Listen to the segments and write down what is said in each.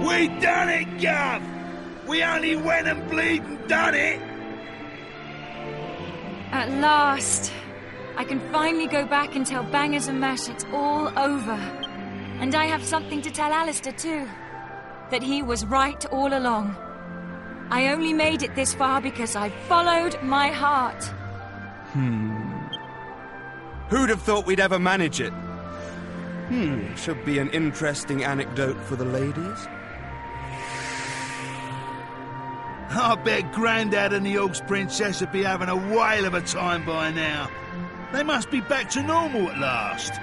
We done it, Gov! We only went and bleeding done it! At last, I can finally go back and tell Bangers and Mash it's all over. And I have something to tell Alistair too. That he was right all along. I only made it this far because I followed my heart. Who'd have thought we'd ever manage it? Should be an interesting anecdote for the ladies. I bet Grandad and the Og's Princess would be having a whale of a time by now. They must be back to normal at last.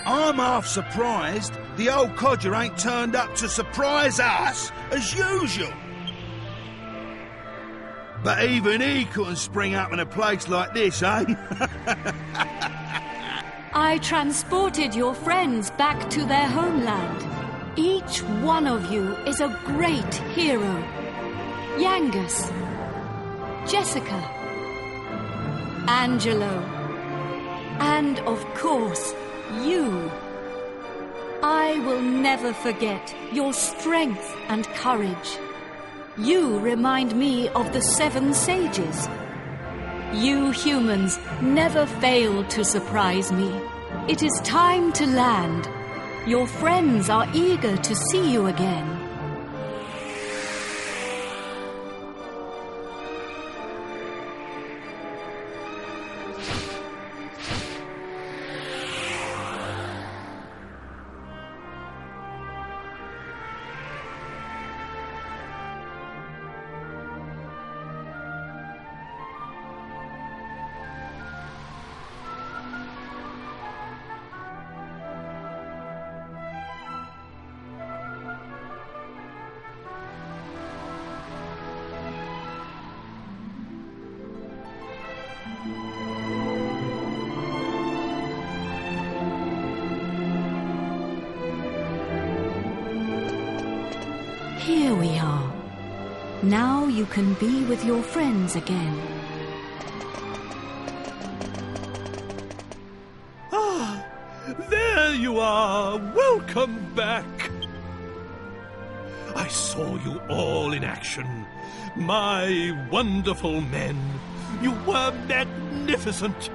I'm half surprised the old codger ain't turned up to surprise us as usual. But even he couldn't spring up in a place like this, eh? I transported your friends back to their homeland. Each one of you is a great hero. Yangus, Jessica, Angelo, and of course, you. I will never forget your strength and courage. You remind me of the 7 sages. You humans never fail to surprise me. It is time to land. Your friends are eager to see you again. Here we are. Now you can be with your friends again. Ah, there you are. Welcome back. I saw you all in action. My wonderful men. You were magnificent.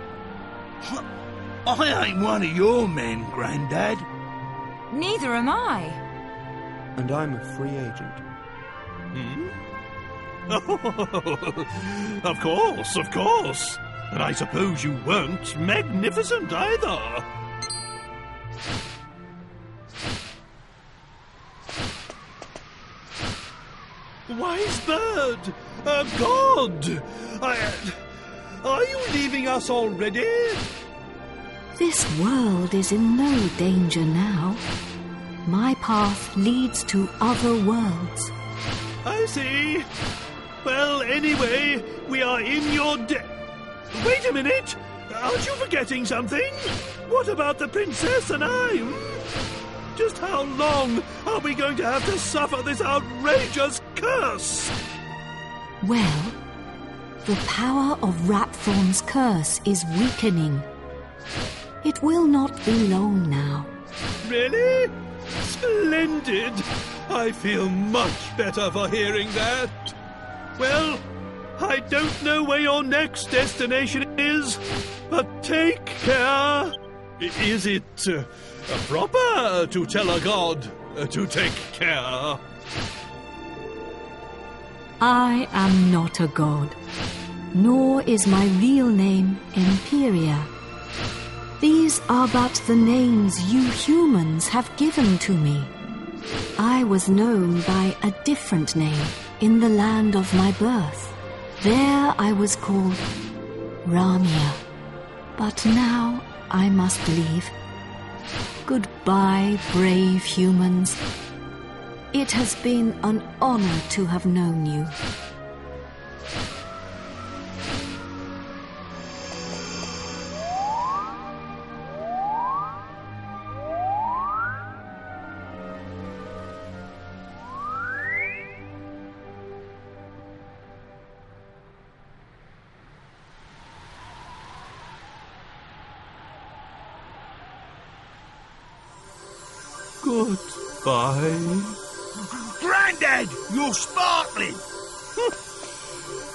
I ain't one of your men, Grandad. Neither am I. And I'm a free agent. Oh, of course. And I suppose you weren't magnificent either. Wise bird! God! Are you leaving us already? This world is in no danger now. My path leads to other worlds. I see. Well, anyway, we are in your debt. Wait a minute! Aren't you forgetting something? What about the princess and I? Just how long are we going to have to suffer this outrageous curse? Well, the power of Rhapthorne's curse is weakening. It will not be long now. Really? Splendid! I feel much better for hearing that. Well, I don't know where your next destination is, but take care. Is it proper to tell a god to take care? I am not a god, nor is my real name Emperea. These are but the names you humans have given to me. I was known by a different name in the land of my birth. There I was called Ramia. But now I must leave. Goodbye, brave humans. It has been an honor to have known you. Goodbye. Grandad, you're sparkling!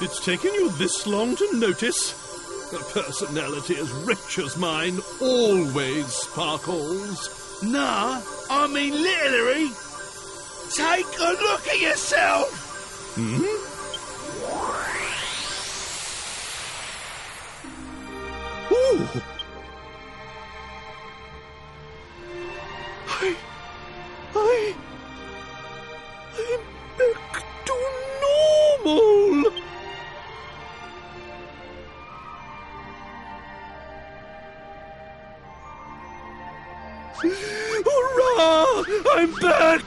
It's taken you this long to notice? A personality as rich as mine always sparkles. Nah, I mean literally. Take a look at yourself! Hmm? Ooh! I'm back to normal! Hurrah! I'm back!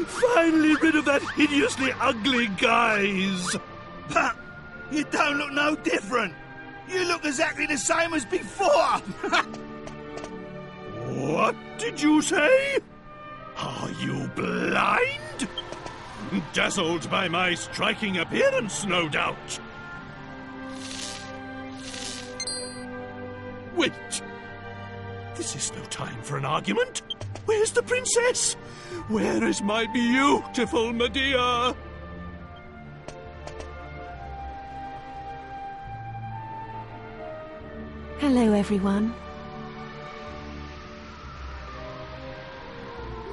Finally rid of that hideously ugly guise! But you don't look no different. You look exactly the same as before. What did you say? Are you blind? Dazzled by my striking appearance, no doubt. Wait. This is no time for an argument. Where's the princess? Where is my beautiful Medea? Hello, everyone.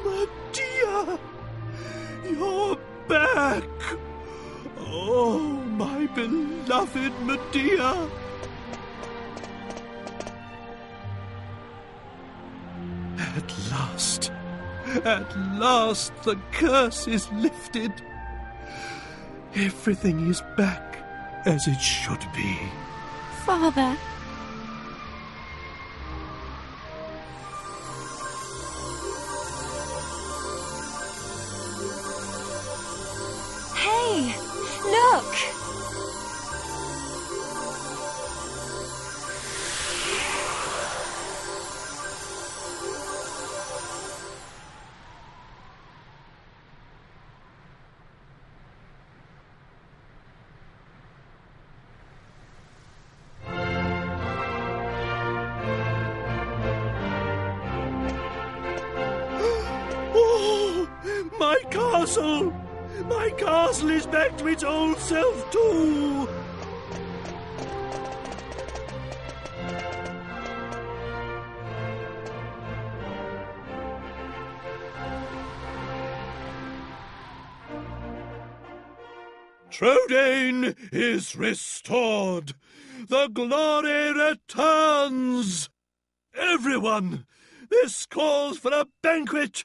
Medea! You're back! Oh, my beloved Medea! At last the curse is lifted. Everything is back as it should be. Father. Hey, look! My castle! My castle is back to its old self, too! Trodain is restored! The glory returns! Everyone, this calls for a banquet!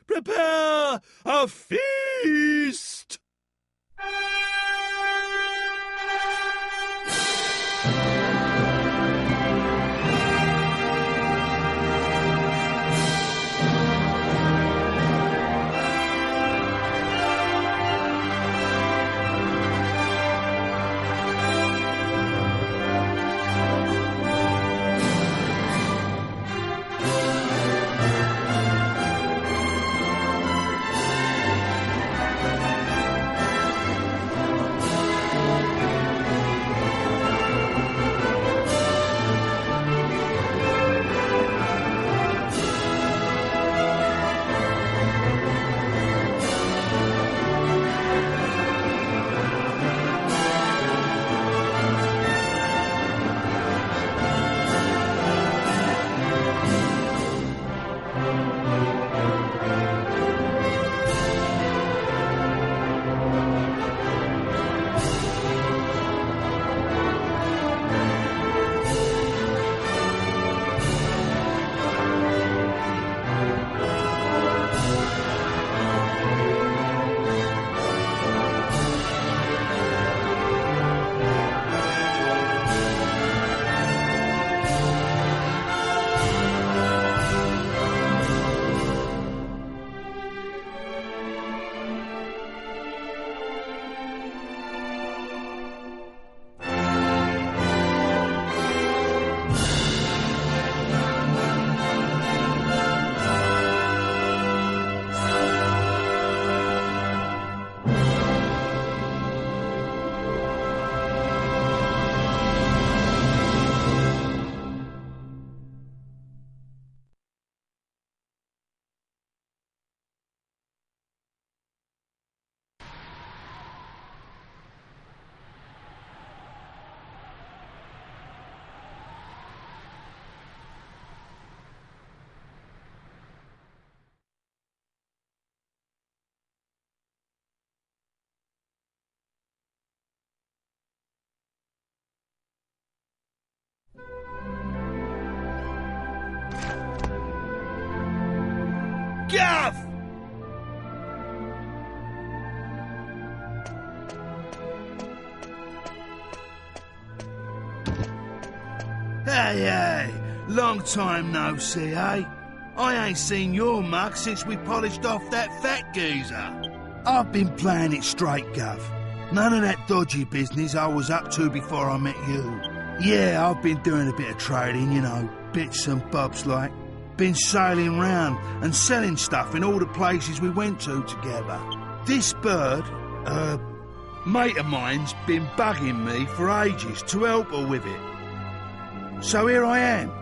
Prepare a feast! Guff! Hey, long time no see, eh? I ain't seen your mug since we polished off that fat geezer. I've been playing it straight, Gov. None of that dodgy business I was up to before I met you. Yeah, I've been doing a bit of trading, you know, bits and bobs like. Been sailing round and selling stuff in all the places we went to together. This bird, mate of mine's been bugging me for ages to help her with it. So here I am.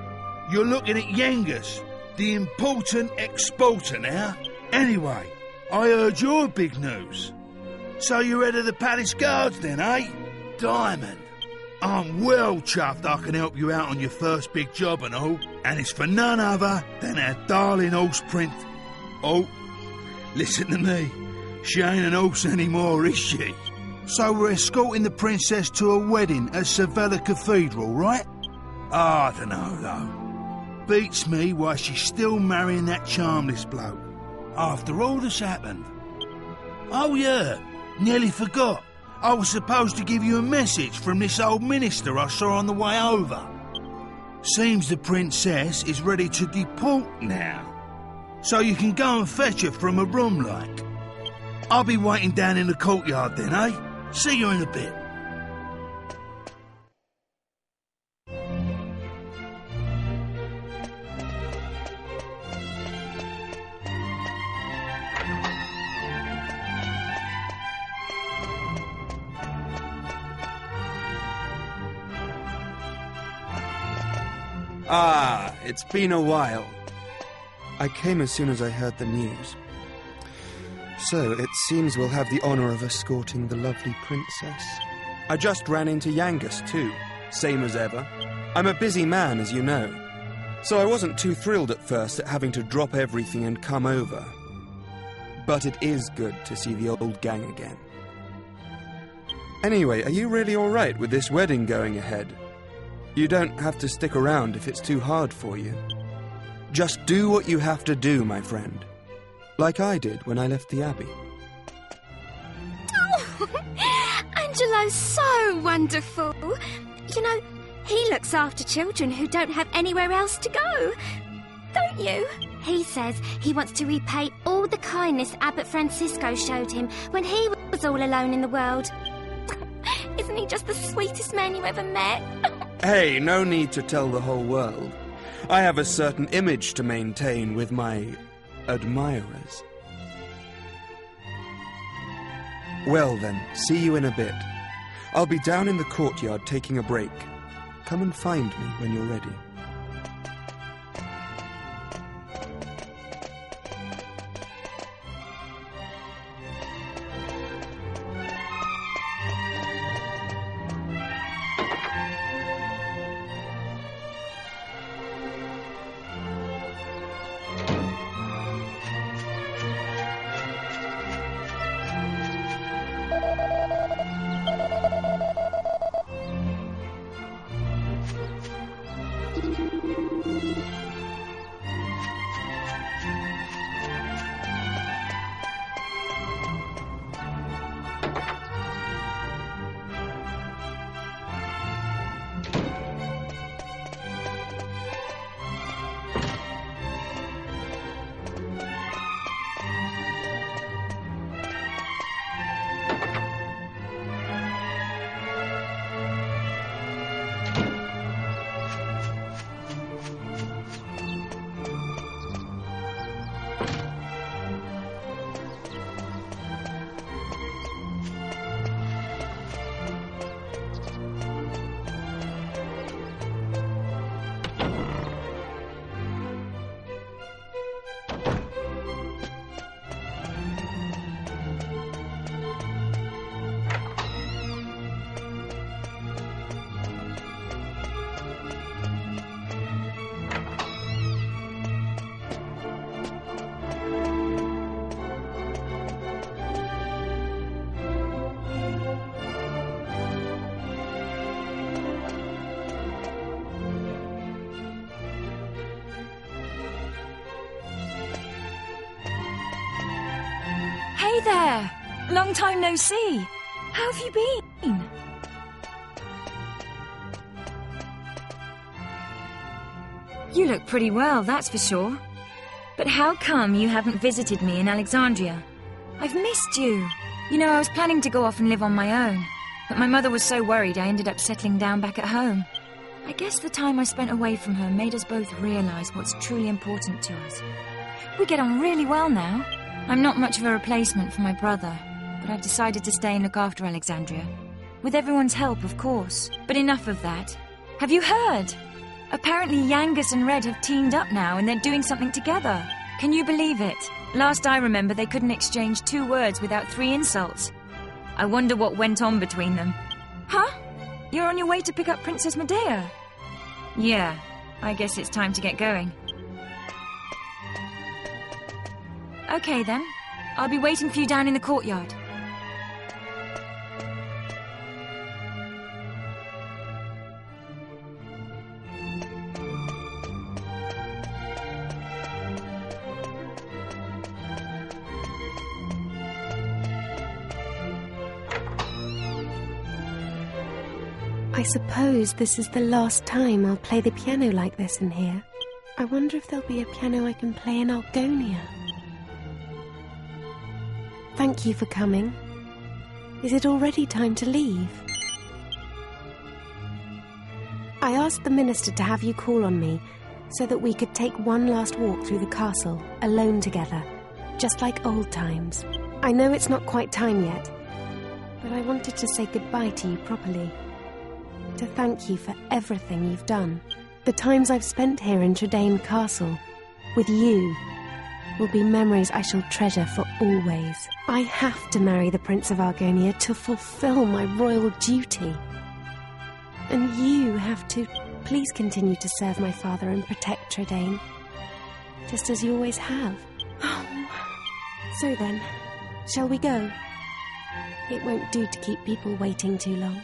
You're looking at Yengus, the important exporter now. Anyway, I heard your big news. So you're head of the palace guards then, eh? Diamond. I'm well chuffed I can help you out on your first big job and all. And it's for none other than our darling horse Prince... Oh, listen to me. She ain't an horse anymore, is she? So we're escorting the princess to a wedding at Savella Cathedral, right? I don't know, though. Beats me why she's still marrying that Charmles bloke. After all that's happened. Oh, yeah. Nearly forgot. I was supposed to give you a message from this old minister I saw on the way over. Seems the princess is ready to deport now. So you can go and fetch her from a room, like. I'll be waiting down in the courtyard then, eh? See you in a bit. Ah, it's been a while. I came as soon as I heard the news. So, it seems we'll have the honour of escorting the lovely princess. I just ran into Yengus, too, same as ever. I'm a busy man, as you know, so I wasn't too thrilled at first at having to drop everything and come over. But it is good to see the old gang again. Anyway, are you really all right with this wedding going ahead? You don't have to stick around if it's too hard for you. Just do what you have to do, my friend. Like I did when I left the Abbey. Oh, Angelo's so wonderful. You know, he looks after children who don't have anywhere else to go. Don't you? He says he wants to repay all the kindness Abbot Francisco showed him when he was all alone in the world. Isn't he just the sweetest man you ever met? Hey, no need to tell the whole world. I have a certain image to maintain with my admirers. Well then, see you in a bit. I'll be down in the courtyard taking a break. Come and find me when you're ready. Hey there! Long time no see. How have you been? You look pretty well, that's for sure. But how come you haven't visited me in Alexandria? I've missed you. You know, I was planning to go off and live on my own, but my mother was so worried I ended up settling down back at home. I guess the time I spent away from her made us both realize what's truly important to us. We get on really well now. I'm not much of a replacement for my brother, but I've decided to stay and look after Alexandria. With everyone's help, of course. But enough of that. Have you heard? Apparently Yangus and Red have teamed up now and they're doing something together. Can you believe it? Last I remember, they couldn't exchange 2 words without 3 insults. I wonder what went on between them. Huh? You're on your way to pick up Princess Medea? Yeah, I guess it's time to get going. Okay then, I'll be waiting for you down in the courtyard. I suppose this is the last time I'll play the piano like this in here. I wonder if there'll be a piano I can play in Algonia. Thank you for coming. Is it already time to leave? I asked the minister to have you call on me so that we could take one last walk through the castle, alone together, just like old times. I know it's not quite time yet, but I wanted to say goodbye to you properly. To thank you for everything you've done. The times I've spent here in Trodain Castle, with you, will be memories I shall treasure for always. I have to marry the Prince of Argonia to fulfill my royal duty. And you have to please continue to serve my father and protect Trodain, just as you always have. So then, shall we go? It won't do to keep people waiting too long.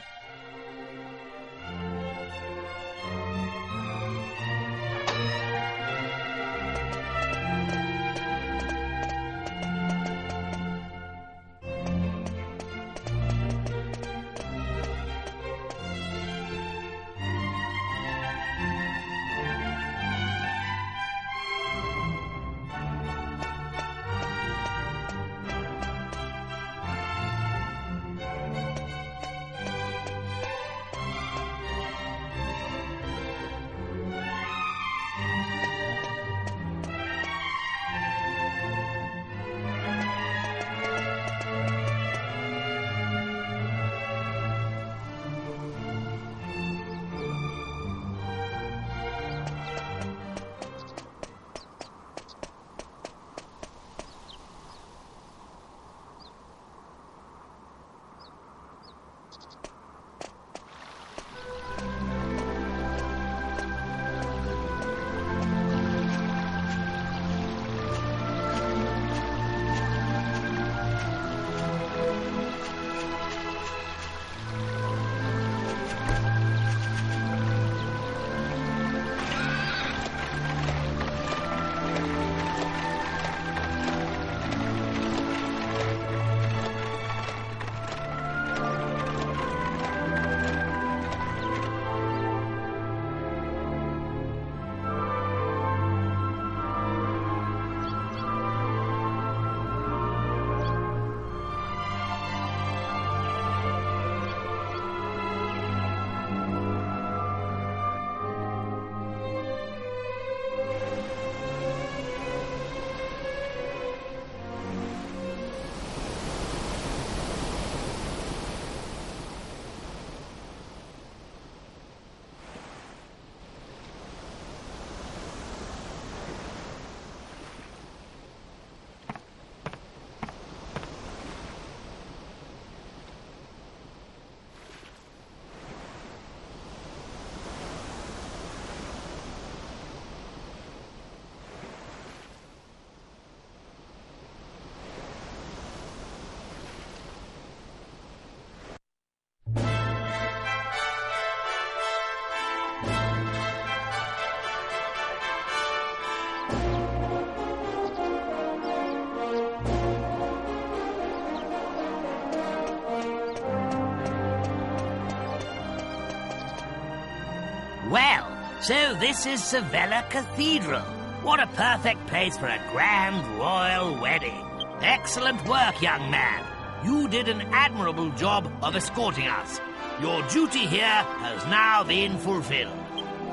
So this is Savella Cathedral. What a perfect place for a grand royal wedding. Excellent work, young man. You did an admirable job of escorting us. Your duty here has now been fulfilled.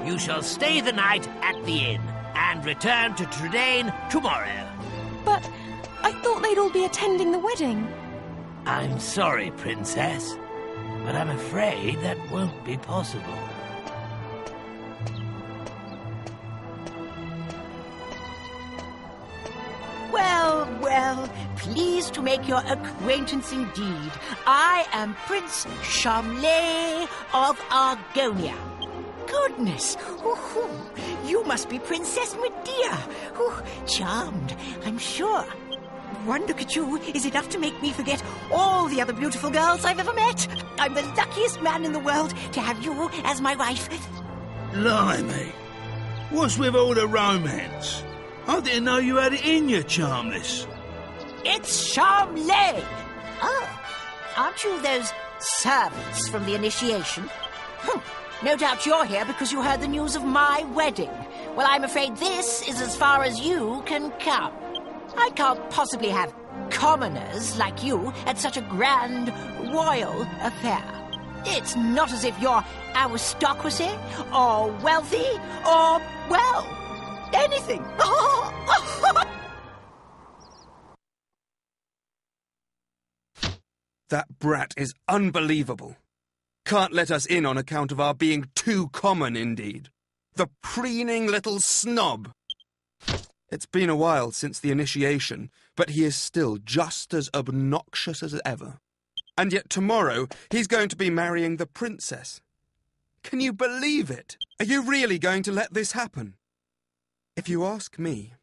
You shall stay the night at the inn and return to Trodain tomorrow. But I thought they'd all be attending the wedding. I'm sorry, Princess, but I'm afraid that won't be possible. Well, pleased to make your acquaintance indeed. I am Prince Charmles of Argonia. Goodness, you must be Princess Medea. Charmed, I'm sure. One look at you is enough to make me forget all the other beautiful girls I've ever met. I'm the luckiest man in the world to have you as my wife. Blimey. What's with all the romance? I didn't know you had it in you, Charmless. It's Charmles. Oh, aren't you those servants from the initiation? No doubt you're here because you heard the news of my wedding. Well, I'm afraid this is as far as you can come. I can't possibly have commoners like you at such a grand royal affair. It's not as if you're aristocracy or wealthy or, well, anything. That brat is unbelievable. Can't let us in on account of our being too common, indeed. The preening little snob. It's been a while since the initiation, but he is still just as obnoxious as ever. And yet tomorrow he's going to be marrying the princess. Can you believe it? Are you really going to let this happen? If you ask me,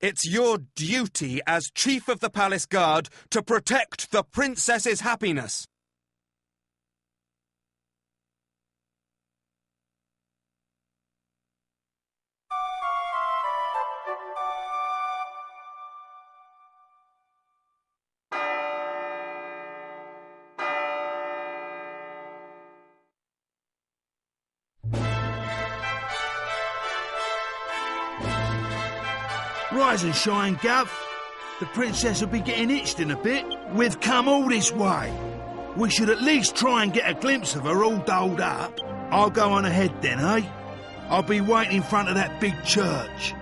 it's your duty as Chief of the Palace Guard to protect the princess's happiness. Rise and shine, Gov. The princess will be getting itched in a bit. We've come all this way. We should at least try and get a glimpse of her all dolled up. I'll go on ahead then, eh? I'll be waiting in front of that big church.